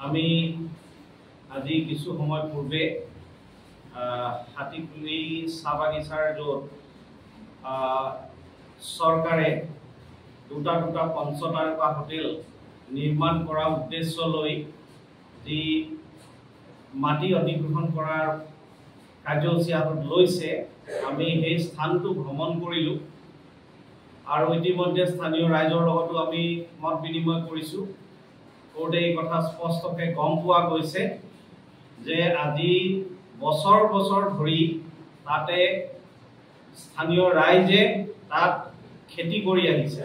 আমি আজি কিছু সময় পূৰ্বে হাতীপুলি চাহ বাগিচাৰ য'ত চৰকাৰে দুটা পঞ্চতাৰকা হোটেল নিৰ্মাণ কৰাৰ উদ্দেশ্য লৈ যি মাটি অধিগ্ৰহণ কৰাৰ কাৰ্যসূচী হাতত লৈছে আমি সেই স্থানটো ভ্ৰমণ কৰিলোঁ আৰু ইতিমধ্যে স্থানীয় ৰাইজৰ লগতো আমি মত বিনিময় কৰিছোঁ। কৰোঁতে এই কথা স্পষ্টকৈ গম পোৱা গৈছে যে আজি বছৰ বছৰ ধৰি তাতে স্থানীয় ৰাইজে তাত খেতি কৰি আহিছে,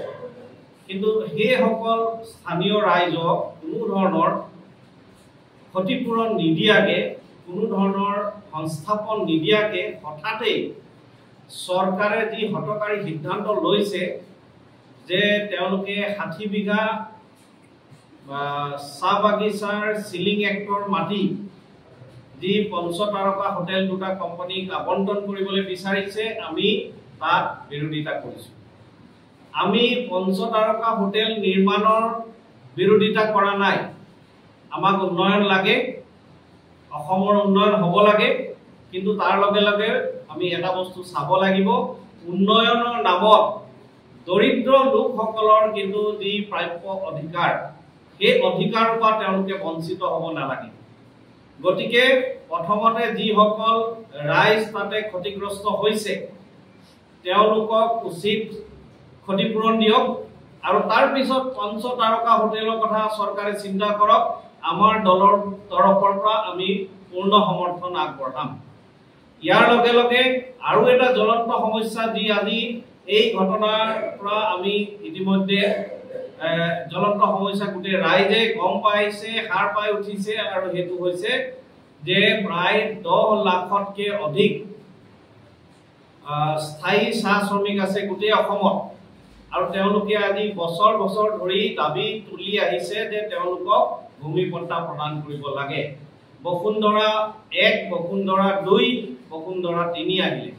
কিন্তু সেইসকল স্থানীয় ৰাইজক কোনো ধৰণৰ ক্ষতিপূৰণ নিদিয়াকৈ, কোনো ধৰণৰ সংস্থাপন নিদিয়াকৈ হঠাতে চৰকাৰে যি হঠকাৰী সিদ্ধান্ত লৈছে যে তেওঁলোকে 60 বিঘা চাহ বাগিচাৰ চিলিং এক্টৰ মাটি যি পঞ্চতাৰকা হোটেল দুটা কোম্পানীক আবণ্টন কৰিবলৈ বিচাৰিছে, আমি তাত বিৰোধিতা কৰিছোঁ। আমি পঞ্চতাৰকা হোটেল নিৰ্মাণৰ বিৰোধিতা কৰা নাই। আমাক উন্নয়ন লাগে, অসমৰ উন্নয়ন হ'ব লাগে, কিন্তু তাৰ লগে লগে আমি এটা বস্তু চাব লাগিব, উন্নয়নৰ নামত দৰিদ্ৰ লোকসকলৰ কিন্তু যি প্ৰাপ্য অধিকাৰ, সেই অধিকাৰৰ পৰা তেওঁলোকে বঞ্চিত হ'ব নালাগে। গতিকে প্ৰথমতে যিসকল ৰাইজ তাতে ক্ষতিগ্ৰস্ত হৈছে তেওঁলোকক উচিত ক্ষতিপূৰণ দিয়ক আৰু তাৰ পিছত পঞ্চতাৰকা হোটেলৰ কথা চৰকাৰে চিন্তা কৰক। আমাৰ দলৰ তৰফৰ পৰা আমি পূৰ্ণ সমৰ্থন আগবঢ়াম। ইয়াৰ লগে লগে আৰু এটা জ্বলন্ত সমস্যা যি আজি এই ঘটনাৰ পৰা আমি ইতিমধ্যে জ্বলন্ত সমস্যা গোটেই ৰাইজে গম পাইছে, সাৰ পাই উঠিছে, আৰু সেইটো হৈছে যে প্ৰায় 10 লাখতকৈ অধিক স্থায়ী চাহ শ্ৰমিক আছে গোটেই অসমত, আৰু তেওঁলোকে আজি বছৰ বছৰ ধৰি দাবী তুলি আহিছে যে তেওঁলোকক ভূমি পট্টা প্ৰদান কৰিব লাগে। বসুন্ধৰা 1, বসুন্ধৰা 2, বসুন্ধৰা 3 আহিলে,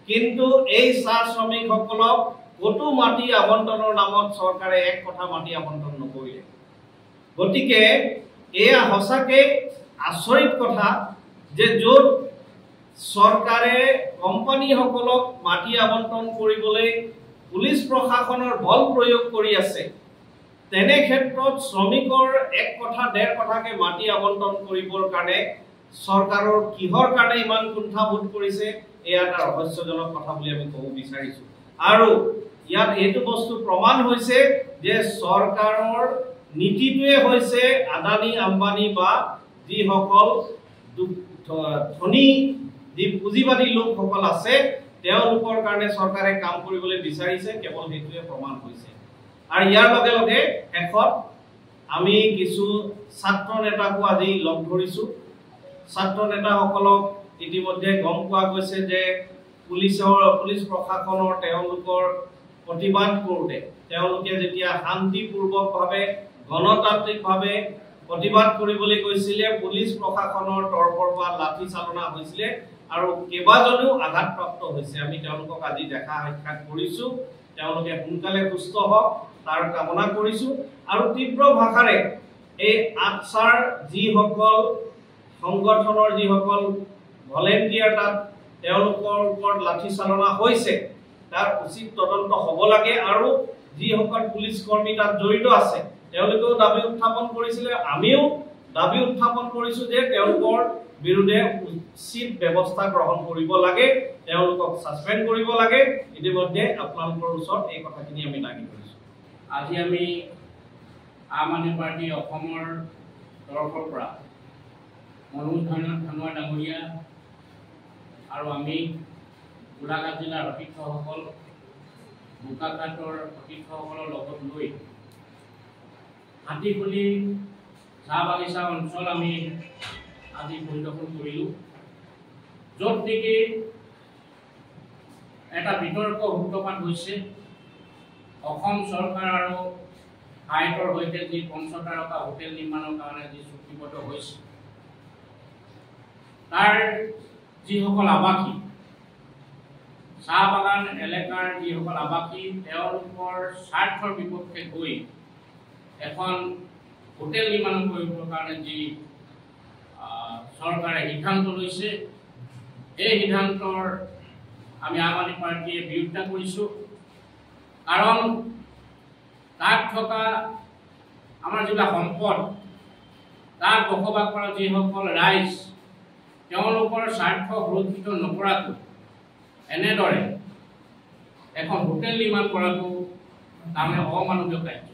কিন্তু এই চাহ শ্ৰমিকসকলক কতো মাটি আবণ্টনৰ নামত চৰকাৰে এক কথা মাটি আবণ্টন নকৰিলে। গতিকে এয়া সঁচাকে আচৰিত কথা যে য'ত চৰকাৰে কোম্পানীসকলক মাটি আবণ্টন কৰিবলৈ পুলিচ প্ৰশাসনৰ বল প্ৰয়োগ কৰি আছে, তেনে ক্ষেত্ৰত শ্ৰমিকৰ এক কথা ডেৰ কথাকে মাটি আবণ্টন কৰিবৰ কাৰণে চৰকাৰৰ কিহৰ কাৰণে ইমান কুণ্ঠাবোধ কৰিছে, এয়া এটা ৰহস্যজনক কথা বুলি আমি ক'ব বিচাৰিছোঁ। আৰু ইয়াত এইটো বস্তু প্ৰমাণ হৈছে যে চৰকাৰৰ নীতিটোৱে হৈছে আদানী আম্বানী বা যিসকল ধনী যি পুঁজিবাদী লোকসকল আছে তেওঁলোকৰ কাৰণে চৰকাৰে কাম কৰিবলৈ বিচাৰিছে, কেৱল সেইটোৱে প্ৰমাণ হৈছে। আৰু ইয়াৰ লগে লগে শেষত আমি কিছু ছাত্ৰ নেতাকো আজি লগ ধৰিছোঁ। ছাত্ৰ নেতাসকলক ইতিমধ্যে গম পোৱা গৈছে যে পুলিচ প্ৰশাসনৰ তেওঁলোকৰ প্ৰতিবাদ কৰোঁতে তেওঁলোকে যেতিয়া শান্তিপূৰ্বকভাৱে গণতান্ত্ৰিকভাৱে প্ৰতিবাদ কৰিবলৈ গৈছিলে, পুলিচ প্ৰশাসনৰ তৰফৰ পৰা লাঠি চালনা হৈছিলে আৰু কেইবাজনেও আঘাতপ্ৰাপ্ত হৈছে। আমি তেওঁলোকক আজি দেখা সাক্ষাৎ কৰিছোঁ, তেওঁলোকে সোনকালে সুস্থ হওক তাৰ কামনা কৰিছোঁ। আৰু তীব্ৰ ভাষাৰে এই আটছাৰ যিসকল সংগঠনৰ যিসকল ভলেণ্টিয়াৰ তাত তেওঁলোকৰ ওপৰত লাঠি চালনা হৈছে তাৰ উচিত তদন্ত হ'ব লাগে, আৰু যিসকল পুলিচ কৰ্মী তাত জড়িত আছে তেওঁলোকেও দাবী উত্থাপন কৰিছিলে, আমিও দাবী উত্থাপন কৰিছোঁ যে তেওঁলোকৰ বিৰুদ্ধে উচিত ব্যৱস্থা গ্ৰহণ কৰিব লাগে, তেওঁলোকক ছাছপেণ্ড কৰিব লাগে। ইতিমধ্যে আপোনালোকৰ ওচৰত এই কথাখিনি আমি দাঙি ধৰিছোঁ। আজি আমি আম আদমি পাৰ্টি অসমৰ তৰফৰ পৰা মনোজ ধানোৱা ডাঙৰীয়া আৰু আমি গোলাঘাট জিলাৰ সতীৰ্থসকল, বোকাখাটৰ সতীৰ্থসকলৰ লগত লৈ হাতীপুলি চাহ বাগিচা অঞ্চল আমি আজি পৰিদৰ্শন কৰিলোঁ, য'ত নেকি এটা বিতৰ্ক সূত্ৰপাত হৈছে অসম চৰকাৰ আৰু হাইকৰ সৈতে যি পঞ্চতাৰকা হোটেল নিৰ্মাণৰ কাৰণে যি চুক্তিবদ্ধ হৈছে, তাৰ যিসকল আৱাসী চাহ বাগান এলেকাৰ যিসকল আৱাসী তেওঁলোকৰ স্বাৰ্থৰ বিপক্ষে গৈ এখন হোটেল নিৰ্মাণ কৰিবৰ কাৰণে যি চৰকাৰে সিদ্ধান্ত লৈছে এই সিদ্ধান্তৰ আমি আম আদমি পাৰ্টিয়ে বিৰোধিতা কৰিছোঁ কাৰণ তাত থকা আমাৰ যিবিলাক সম্পদ তাত বসবাস কৰা যিসকল ৰাইজ তেওঁলোকৰ স্বাৰ্থ সুৰক্ষিত নকৰাকৈ এনেদৰে এখন হোটেল নিৰ্মাণ কৰাটো তাৰমানে অমানৱীয় কাৰ্য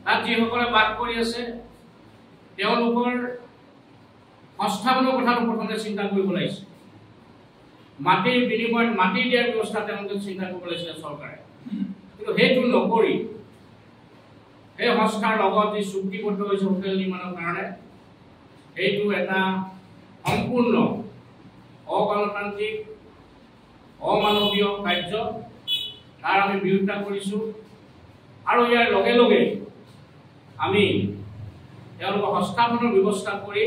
তাত যিসকলে বাস কৰি আছে তেওঁলোকৰ সংস্থাপনৰ কথাটো প্ৰথমতে চিন্তা কৰিব লাগিছে মাটিৰ বিনিময়ত মাটি দিয়াৰ ব্যৱস্থা তেওঁলোকে চিন্তা কৰিব লাগিছিলে চৰকাৰে কিন্তু সেইটো নকৰি এই সংস্থাৰ লগত যি চুক্তিবদ্ধ হৈছে হোটেল নিৰ্মাণৰ কাৰণে এইটো এটা সম্পূৰ্ণ অগণতান্ত্ৰিক অমানৱীয় কাৰ্য তাৰ আমি বিৰোধিতা কৰিছোঁ আৰু ইয়াৰ লগে লগে আমি তেওঁলোকক সংস্থাপনৰ ব্যৱস্থা কৰি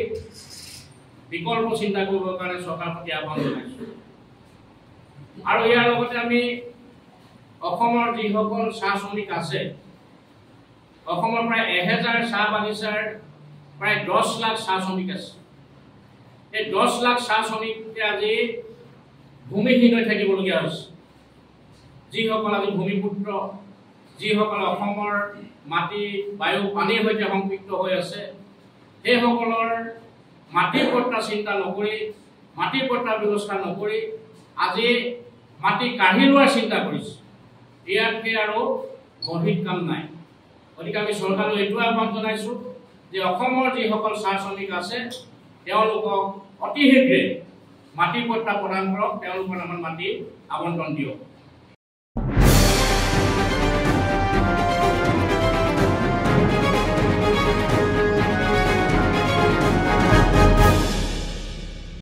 বিকল্প চিন্তা কৰিবৰ কাৰণে চৰকাৰৰ প্ৰতি আহ্বান জনাইছোঁ আৰু ইয়াৰ লগতে আমি অসমৰ যিসকল চাহ শ্ৰমিক আছে অসমৰ প্ৰায় 1000 চাহ বাগিচাৰ প্ৰায় 10 লাখ চাহ শ্ৰমিক আছে এই 10 লাখ চাহ শ্ৰমিকে আজি ভূমিহীন হৈ থাকিবলগীয়া হৈছে যিসকল আজি ভূমিপুত্ৰ যিসকল অসমৰ মাটি বায়ু পানীৰ সৈতে সম্পৃক্ত হৈ আছে সেইসকলৰ মাটিৰ পট্টা চিন্তা নকৰি মাটিৰ পট্টাৰ ব্যৱস্থা নকৰি আজি মাটি কাঢ়ি লোৱাৰ চিন্তা কৰিছে ইয়াতকৈ আৰু বহিত কাম নাই গতিকে আমি চৰকাৰক এইটো আহ্বান জনাইছোঁ যে অসমৰ যিসকল চাহ শ্ৰমিক আছে তেওঁলোকক অতি শীঘ্ৰে মাটিৰ পট্টা প্ৰদান কৰক তেওঁলোকৰ নামত মাটি আবণ্টন দিয়ক